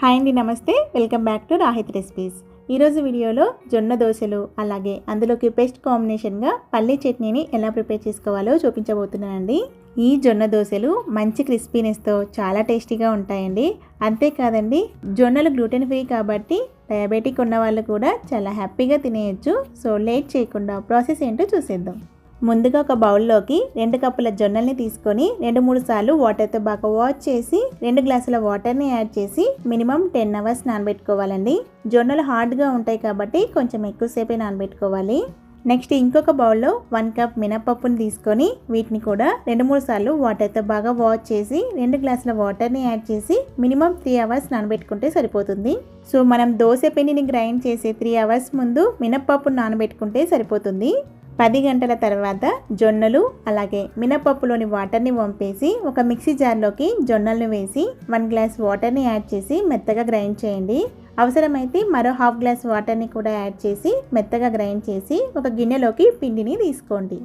Hi అండి, నమస్తే. Welcome back to Rahith recipes. ఈరోజు వీడియోలో జొన్న దోశలు అలాగే అందులోకి బెస్ట్ కాంబినేషన్గా పల్లీ చట్నీని ఎలా ప్రిపేర్ చేసుకోవాలో చూపించబోతున్నానండి. ఈ జొన్న దోశలు మంచి క్రిస్పీనెస్తో చాలా టేస్టీగా ఉంటాయండి. అంతేకాదండి, జొన్నలు గ్లూటెన్ ఫ్రీ కాబట్టి డయాబెటిక్ ఉన్న వాళ్ళు కూడా చాలా హ్యాపీగా తినేయచ్చు. సో లేట్ చేయకుండా ప్రాసెస్ ఏంటో చూసేద్దాం. ముందుగా ఒక బౌల్లోకి 2 కప్పుల జొన్నల్ని తీసుకొని 2-3 సార్లు వాటర్తో బాగా వాష్ చేసి 2 గ్లాసుల వాటర్ని యాడ్ చేసి మినిమం 10 అవర్స్ నానబెట్టుకోవాలండి. జొన్నలు హార్డ్గా ఉంటాయి కాబట్టి కొంచెం ఎక్కువసేపే నానబెట్టుకోవాలి. నెక్స్ట్ ఇంకొక బౌల్లో 1 కప్ మినపప్పుని తీసుకొని వీటిని కూడా 2-3 సార్లు వాటర్తో బాగా వాష్ చేసి 2 గ్లాసుల వాటర్ని యాడ్ చేసి మినిమం 3 అవర్స్ నానబెట్టుకుంటే సరిపోతుంది. సో మనం దోశ పిండిని గ్రైండ్ చేసే 3 అవర్స్ ముందు మినపప్పును నానబెట్టుకుంటే సరిపోతుంది. 10 గంటల తర్వాత జొన్నలు అలాగే మినపప్పులోని వాటర్ని వంపేసి ఒక మిక్సీ జార్లోకి జొన్నలను వేసి 1 గ్లాస్ వాటర్ని యాడ్ చేసి మెత్తగా గ్రైండ్ చేయండి. అవసరమైతే మరో 1/2 గ్లాస్ వాటర్ని కూడా యాడ్ చేసి మెత్తగా గ్రైండ్ చేసి ఒక గిన్నెలోకి పిండిని తీసుకోండి.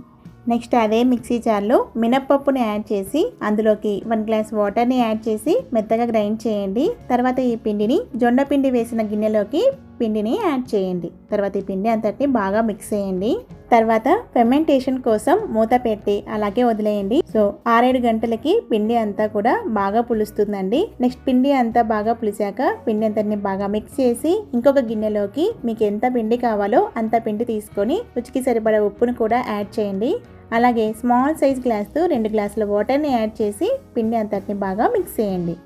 నెక్స్ట్ అదే మిక్సీ జార్లో మినపప్పుని యాడ్ చేసి అందులోకి 1 గ్లాస్ వాటర్ని యాడ్ చేసి మెత్తగా గ్రైండ్ చేయండి. తర్వాత ఈ పిండిని జొన్న పిండి వేసిన గిన్నెలోకి పిండిని యాడ్ చేయండి. తర్వాత ఈ పిండి అంతటిని బాగా మిక్స్ చేయండి. తర్వాత ఫెర్మెంటేషన్ కోసం మూత పెట్టి అలాగే వదిలేయండి. సో 6-7 గంటలకి పిండి అంతా కూడా బాగా పులుస్తుందండి. నెక్స్ట్ పిండి అంతా బాగా పులిసాక పిండి అంతటిని బాగా మిక్స్ చేసి ఇంకొక గిన్నెలోకి మీకు ఎంత పిండి కావాలో అంత పిండి తీసుకొని రుచికి సరిపడా ఉప్పును కూడా యాడ్ చేయండి. అలాగే స్మాల్ సైజ్ గ్లాస్తో 2 గ్లాసుల వాటర్ని యాడ్ చేసి పిండి అంతటిని బాగా మిక్స్ చేయండి.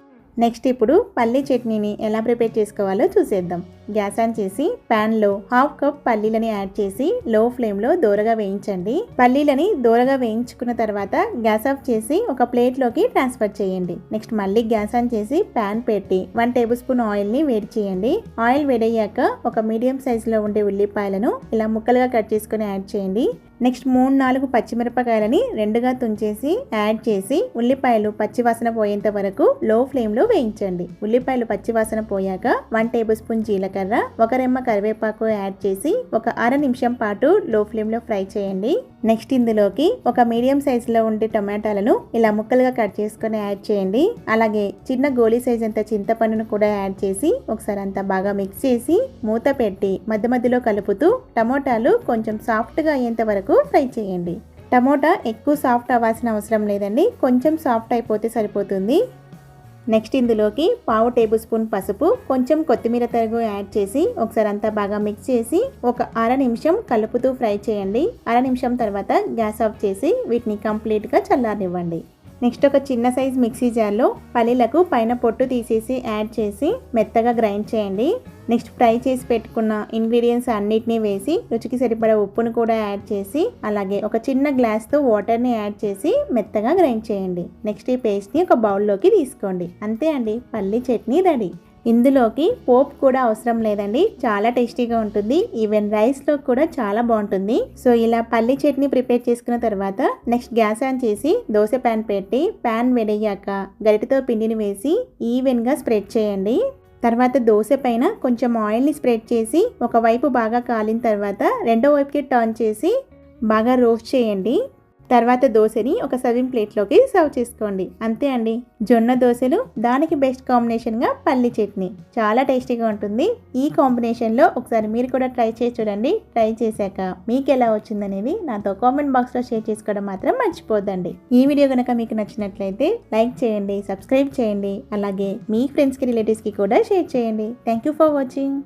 నెక్స్ట్ ఇప్పుడు పల్లీ చట్నీని ఎలా ప్రిపేర్ చేసుకోవాలో చూసేద్దాం. గ్యాస్ ఆన్ చేసి ప్యాన్లో 1/2 కప్ పల్లీలని యాడ్ చేసి లో ఫ్లేమ్లో దోరగా వేయించండి. పల్లీలని దోరగా వేయించుకున్న తర్వాత గ్యాస్ ఆఫ్ చేసి ఒక ప్లేట్లోకి ట్రాన్స్ఫర్ చేయండి. నెక్స్ట్ మళ్ళీ గ్యాస్ ఆన్ చేసి ప్యాన్ పెట్టి 1 టేబుల్ స్పూన్ ఆయిల్ని వేడి చేయండి. ఆయిల్ వేడయ్యాక ఒక మీడియం సైజులో ఉండే ఉల్లిపాయలను ఇలా ముక్కలుగా కట్ చేసుకొని యాడ్ చేయండి. నెక్స్ట్ 3-4 పచ్చిమిరపకాయలని 2గా తుంచేసి యాడ్ చేసి ఉల్లిపాయలు పచ్చివాసన పోయేంత వరకు లో ఫ్లేమ్లో వేయించండి. ఉల్లిపాయలు పచ్చివాసన పోయాక 1 టేబుల్ స్పూన్ జీలకర్ర, 1 రెమ్మ కరివేపాకు యాడ్ చేసి ఒక 1/2 నిమిషం పాటు లో ఫ్లేమ్లో ఫ్రై చేయండి. నెక్స్ట్ ఇందులోకి ఒక మీడియం సైజులో ఉండే టమాటాలను ఇలా ముక్కలుగా కట్ చేసుకొని యాడ్ చేయండి. అలాగే చిన్న గోలీ సైజ్ అంత చింతపండును కూడా యాడ్ చేసి ఒకసారి అంతా బాగా మిక్స్ చేసి మూత పెట్టి మధ్య మధ్యలో కలుపుతూ టమోటాలు కొంచెం సాఫ్ట్గా అయ్యేంత వరకు ఫ్రై చేయండి. టమోటా ఎక్కువ సాఫ్ట్ అవ్వాల్సిన అవసరం లేదండి, కొంచెం సాఫ్ట్ అయిపోతే సరిపోతుంది. నెక్స్ట్ ఇందులోకి 1/2 టేబుల్ స్పూన్ పసుపు, కొంచెం కొత్తిమీర తరుగు యాడ్ చేసి ఒకసారి అంతా బాగా మిక్స్ చేసి ఒక 1/2 నిమిషం కలుపుతూ ఫ్రై చేయండి. 1/2 నిమిషం తర్వాత గ్యాస్ ఆఫ్ చేసి వీటిని కంప్లీట్గా చల్లారనివ్వండి. నెక్స్ట్ ఒక చిన్న సైజ్ మిక్సీ జార్లో పల్లీలకు పైన పొట్టు తీసేసి యాడ్ చేసి మెత్తగా గ్రైండ్ చేయండి. నెక్స్ట్ ఫ్రై చేసి పెట్టుకున్న ఇంగ్రీడియంట్స్ అన్నిటినీ వేసి రుచికి సరిపడా ఉప్పును కూడా యాడ్ చేసి అలాగే ఒక చిన్న గ్లాస్తో వాటర్ని యాడ్ చేసి మెత్తగా గ్రైండ్ చేయండి. నెక్స్ట్ ఈ పేస్ట్ని ఒక బౌల్లోకి తీసుకోండి. అంతే అండి, పల్లీ చట్నీ రెడీ. ఇందులోకి పోపు కూడా అవసరం లేదండి, చాలా టేస్టీగా ఉంటుంది. ఈవెన్ రైస్లో కూడా చాలా బాగుంటుంది. సో ఇలా పల్లీ చట్నీ ప్రిపేర్ చేసుకున్న తర్వాత నెక్స్ట్ గ్యాస్ ఆన్ చేసి దోశ ప్యాన్ పెట్టి ప్యాన్ వేడయ్యాక గరిటెతో పిండిని వేసి ఈవెన్గా స్ప్రెడ్ చేయండి. తర్వాత దోశ పైన కొంచెం ఆయిల్ని స్ప్రెడ్ చేసి ఒకవైపు బాగా కాలిన తర్వాత రెండో వైపుకి టర్న్ చేసి బాగా రోస్ట్ చేయండి. తర్వాత దోశని ఒక సర్వింగ్ ప్లేట్లోకి సర్వ్ చేసుకోండి. అంతే అండి, జొన్న దోశలు, దానికి బెస్ట్ కాంబినేషన్గా పల్లీ చట్నీ చాలా టేస్టీగా ఉంటుంది. ఈ కాంబినేషన్లో ఒకసారి మీరు కూడా ట్రై చేసి చూడండి. ట్రై చేశాక మీకు ఎలా వచ్చిందనేది నాతో కామెంట్ బాక్స్లో షేర్ చేసుకోవడం మాత్రం మర్చిపోద్దండి. ఈ వీడియో కనుక మీకు నచ్చినట్లయితే లైక్ చేయండి, సబ్స్క్రైబ్ చేయండి, అలాగే మీ ఫ్రెండ్స్కి రిలేటివ్స్కి కూడా షేర్ చేయండి. Thank you for watching.